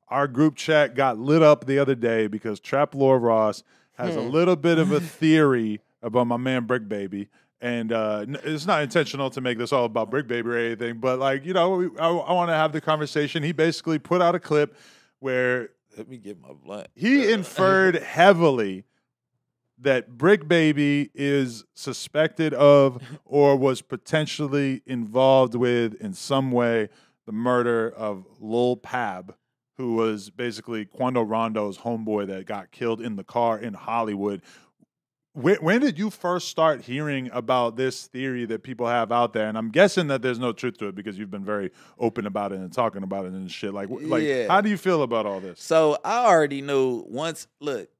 our group chat got lit up the other day because Trap Lord Ross has a little bit of a theory about my man Bricc Baby. And it's not intentional to make this all about Bricc Baby or anything, but like, you know, I want to have the conversation. He basically put out a clip where let me get my blunt. He inferred heavily that Bricc Baby is suspected of or was potentially involved with in some way the murder of Lil Pab, who was basically Quando Rondo's homeboy that got killed in the car in Hollywood. When did you first start hearing about this theory that people have out there? And I'm guessing that there's no truth to it because you've been very open about it and talking about it and shit. Like how do you feel about all this? So I already knew once, look,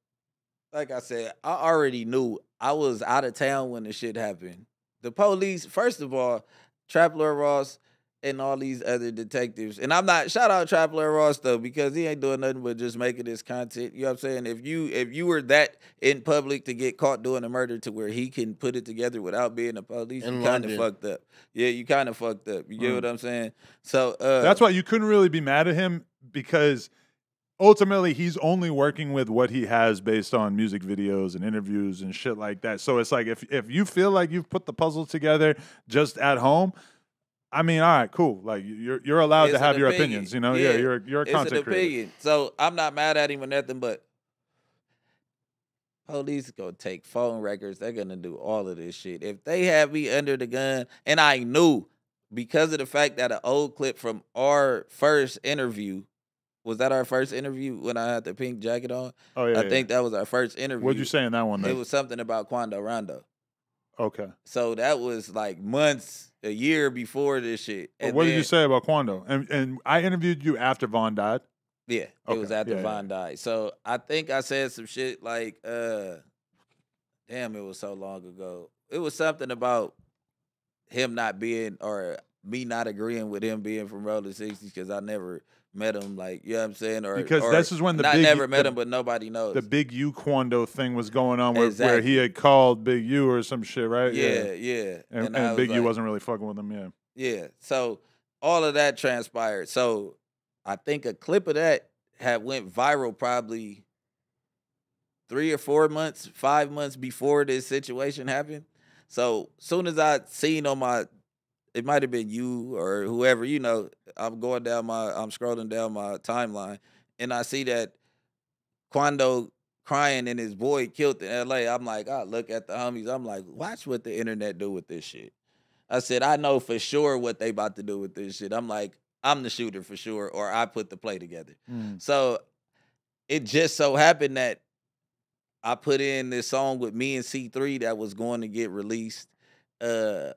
like I said, I already knew I was out of town when the shit happened. The police, first of all, Trap Lord Ross and all these other detectives, and I'm not, shout out Trap Lord Ross though, because he ain't doing nothing but just making this content. You know what I'm saying? If you were that in public to get caught doing a murder to where he can put it together without being a police, you kind of fucked up. Yeah, you kind of fucked up. You get what I'm saying? So that's why you couldn't really be mad at him, because ultimately he's only working with what he has based on music videos and interviews and shit like that. So it's like if you feel like you've put the puzzle together just at home, I mean, all right, cool. Like you're allowed to have your opinions, you know? Yeah, you're a content creator. So I'm not mad at him or nothing, but police gonna take phone records. They're gonna do all of this shit. If they have me under the gun, and I knew because of the fact that an old clip from our first interview. Was that our first interview when I had the pink jacket on? Oh, yeah. I think that was our first interview. What'd you say in that one? It was something about Quando Rondo. Okay. So that was like months, a year before this shit. And what did you say about Quando? And I interviewed you after Von died? Yeah, it was after Von died. So I think I said some shit like, damn, it was so long ago. It was something about him not being, or me not agreeing with him being from Rolling 60s because I never met him, like, you know what I'm saying? Or because this is when never met him, but nobody knows. The Big U Quando thing was going on where he had called Big U or some shit, right? Yeah. And Big U wasn't really fucking with him, Yeah. So all of that transpired. So I think a clip of that had went viral probably 3 or 4 months, 5 months before this situation happened. So soon as I seen on my, it might have been you or whoever, you know, I'm scrolling down my timeline, and I see that Quando crying and his boy killed in L.A. I'm like, I look at the homies. I'm like, watch what the internet do with this shit. I said, I know for sure what they about to do with this shit. I'm like, I'm the shooter for sure, or I put the play together. So it just so happened that I put in this song with me and C3 that was going to get released a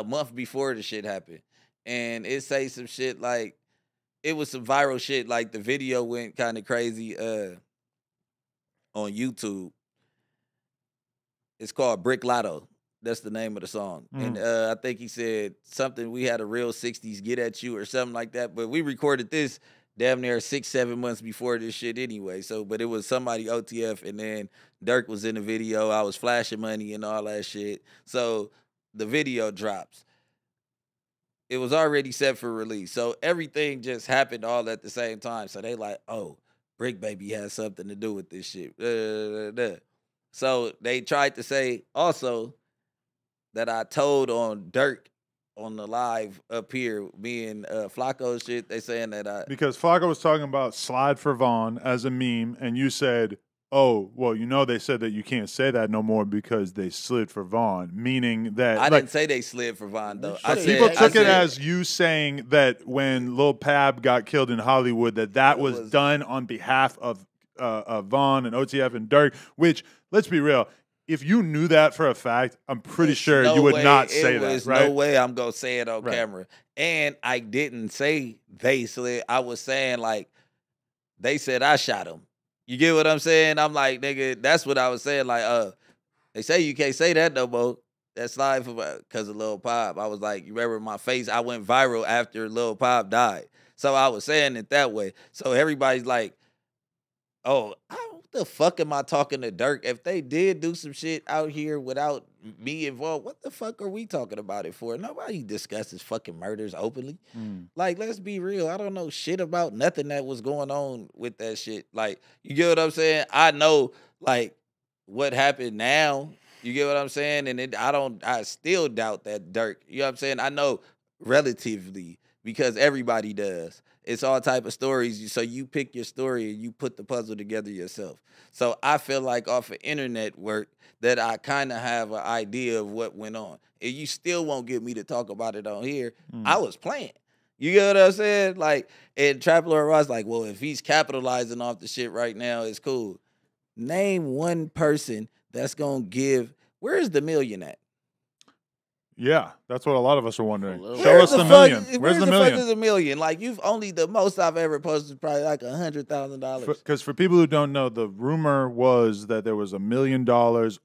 month before the shit happened. And it say some shit like, it was some viral shit, like the video went kind of crazy on YouTube. It's called Bricc Lotto. That's the name of the song. And I think he said something, we had a real 60s get at you or something like that. But we recorded this damn near 6-7 months before this shit anyway. So, but it was somebody OTF, and then Dirk was in the video. I was flashing money and all that shit. So the video drops. It was already set for release. So everything just happened all at the same time. So they like, oh, Bricc Baby has something to do with this shit. So they tried to say also that I told on Dirk on the live up here, me and Flacco shit. They saying that because Flacco was talking about slide for Vaughn as a meme, and you said, oh, well, you know, they said that you can't say that no more because they slid for Vaughn, meaning that I didn't say they slid for Vaughn though. People took it as you saying that when Lil Pab got killed in Hollywood, that was done on behalf of Vaughn and OTF and Dirk. Which, let's be real, if you knew that for a fact, I'm pretty sure you would not say that. There's no way I'm gonna say it on camera. And I didn't say they slid. I was saying like they said I shot him. You get what I'm saying? I'm like, nigga, that's what I was saying. Like, they say you can't say that no more. That's live because of Lil Pop. I was like, you remember my face? I went viral after Lil Pop died. So I was saying it that way. So everybody's like, oh, I don't the fuck am I talking to Dirk? If they did do some shit out here without me involved, what the fuck are we talking about it for? Nobody discusses fucking murders openly. Like, let's be real. I don't know shit about nothing that was going on with that shit. Like, you get what I'm saying? I know, like, what happened now. You get what I'm saying? And I still doubt that Dirk. You know what I'm saying? I know relatively because everybody does. It's all type of stories. So you pick your story and you put the puzzle together yourself. So I feel like off of internet work that I kind of have an idea of what went on. And you still won't get me to talk about it on here. I was playing. You get what I'm saying? Like, and Trap Lord Ross like, well, if he's capitalizing off the shit right now, it's cool. Name one person that's going to give, where's the million at? Yeah, that's what a lot of us are wondering. Where's Show us the million. Where's the fuck is million? the million? Like, you've only, the most I've ever posted is probably like $100,000. Because for people who don't know, the rumor was that there was $1 million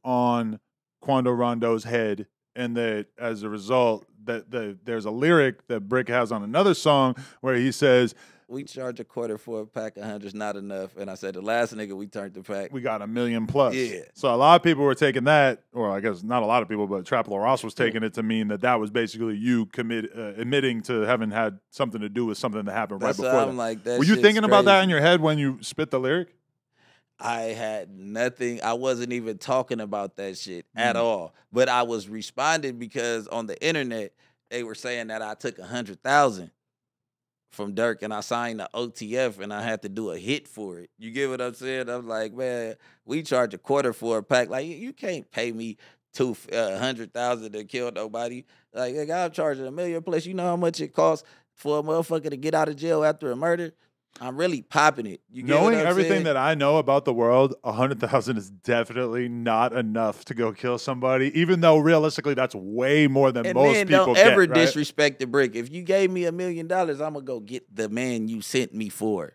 on Quando Rondo's head, and that as a result, there's a lyric that Bricc has on another song where he says, we charge a quarter for a pack of 100's not enough. And I said, the last nigga we turned the pack, we got $1 million plus. Yeah. So a lot of people were taking that, or I guess not a lot of people, but Trap Lord Ross was taking it to mean that was basically you admitting to having had something to do with something that happened right before that. Like, that were you thinking crazy. about that in your head when you spit the lyric? I had nothing. I wasn't even talking about that shit at all. But I was responding because on the internet, they were saying that I took 100,000 from Dirk and I signed the OTF and I had to do a hit for it. You get what I'm saying? I'm like, man, we charge a quarter for a pack. Like, you can't pay me 100,000 to kill nobody. Like, I'm charging $1 million plus. You know how much it costs for a motherfucker to get out of jail after a murder? I'm really popping it. You get Knowing what I'm everything saying? that I know about the world, 100,000 is definitely not enough to go kill somebody. Even though realistically, that's way more than And most then people don't get. ever Right? disrespect the Bricc. If you gave me $1 million, I'm gonna go get the man you sent me for.